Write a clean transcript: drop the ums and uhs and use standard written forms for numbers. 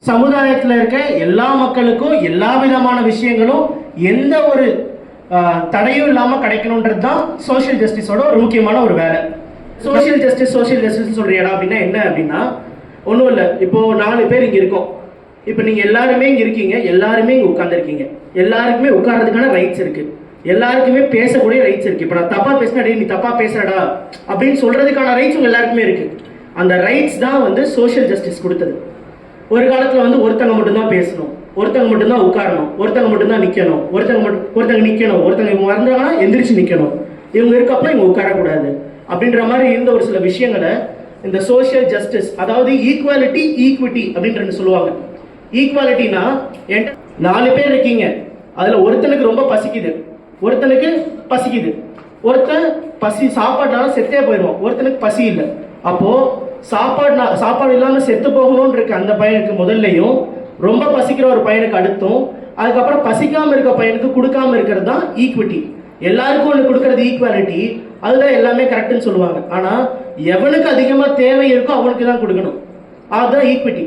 சமுதாயத்தில் இருக்க எல்லா மக்களுக்கும் எல்லா விதமான விஷயங்களும் எந்த ஒரு தடையும் இல்லாமல் கிடைக்கணுன்றது தான் சோஷியல் ஜஸ்டிஸோட ஒரு முக்கியமான ஒரு வேலை. சோஷியல் ஜஸ்டிஸ் சொல்றியடா அப்படின்னா என்ன அப்படின்னா ஒன்றும் இல்லை. இப்போ 4 பேர் இங்கே இருக்கோம். இப்போ நீங்கள் எல்லாருமே இங்கே இருக்கீங்க, எல்லாருமே இங்கே உட்காந்துருக்கீங்க, எல்லாருக்குமே உட்கார்றதுக்கான ரைட்ஸ் இருக்கு, எல்லாருக்குமே பேசக்கூடிய ரைட்ஸ் இருக்கு. இப்போ நான் தப்பா பேசினா நீ தப்பா பேசுறடா அப்படின்னு சொல்றதுக்கான ரைட்ஸ் உங்க எல்லாருக்குமே இருக்கு. அந்த ரைட்ஸ் தான் சோஷியல் ஜஸ்டிஸ் கொடுத்தது. ஒரு காலத்துல ஒருத்தங்க மட்டும்தான் பேசணும், ஒருத்தங்க மட்டும்தான் உட்காரணும், ஒருத்தங்க மட்டும்தான் நிக்கணும், ஒருத்தங்க நிக்கணும், ஒருத்தங்க இவங்க வந்தாங்கன்னா எந்திரிச்சு நிக்கணும், இவங்க இருக்கப்ப இவங்க உட்காரக்கூடாது அப்படின்ற மாதிரி இருந்த ஒரு சில விஷயங்களை இந்த சோஷியல் ஜஸ்டிஸ், அதாவது ஈக்குவாலிட்டி ஈக்விட்டி அப்படின்றது சொல்லுவாங்க. ஈக்குவாலிட்டினா 4 பேர் இருக்கீங்க, அதுல ஒருத்தனுக்கு ரொம்ப பசிக்குது, ஒருத்தனுக்கு பசிக்குது, ஒருத்தன் பசி சாப்பாடுனால செத்தே போயிடுவான், ஒருத்தனுக்கு பசி இல்லை. அப்போ சாப்பாடு இல்லாம செத்து போகணும்னு இருக்க அந்த பையனுக்கு முதல்லையும், ரொம்ப பசிக்கிற ஒரு பையனுக்கு அடுத்தும், அதுக்கப்புறம் பசிக்காம இருக்க பையனுக்கு கொடுக்காம இருக்கிறது தான் ஈக்விட்டி. எல்லாருக்கும் ஒன்று கொடுக்கறது ஈக்குவாலிட்டி, அதுதான் எல்லாமே கரெக்ட்னு சொல்லுவாங்க. ஆனா எவனுக்கு அதிகமா தேவை இருக்கோ அவனுக்கு தான் கொடுக்கணும், அதுதான் ஈக்விட்டி.